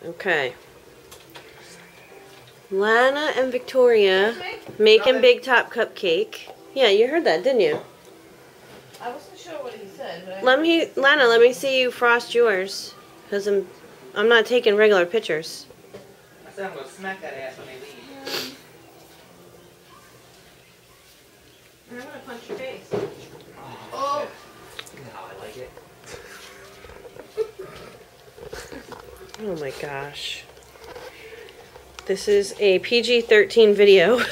Okay. Lana and Victoria making Big Top cupcake. Yeah, you heard that, didn't you? I wasn't sure what he said. But Lana, let me see you frost yours, cause I'm not taking regular pictures. I said I'm gonna smack that ass when they leave. I'm gonna punch your face. Oh. You know how I like it. Oh my gosh. This is a PG-13 video. We're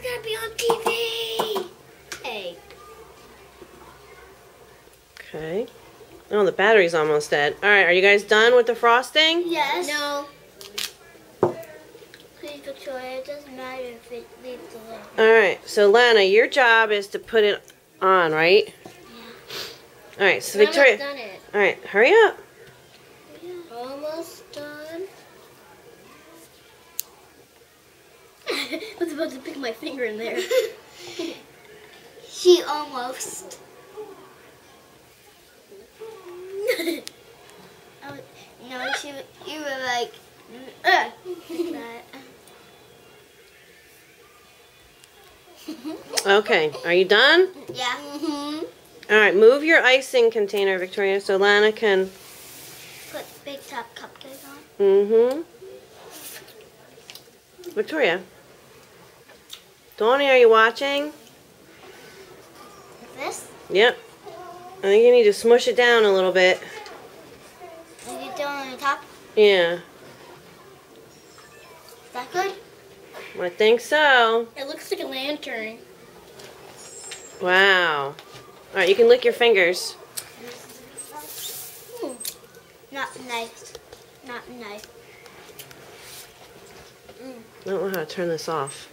gonna be on TV. Hey. Okay. Oh, the battery's almost dead. Alright, are you guys done with the frosting? Yes. No. Please, Victoria, it doesn't matter if it leaves the lid. Alright, so Lana, your job is to put it on, right? Yeah. Alright, so I'm Victoria. almost done it. Alright, hurry up. Yeah. Almost done. I was about to pick my finger in there. She almost. No, you were like that. Okay, are you done? Yeah. Alright, move your icing container, Victoria, so Lana can... Put Big Top cupcake on. Mm-hmm. Victoria. Donnie, are you watching? This? Yep. I think you need to smush it down a little bit. And you do it on the top? Yeah. Is that good? I think so. It looks like a lantern. Wow. Alright, you can lick your fingers. Not nice. Not nice. I don't know how to turn this off.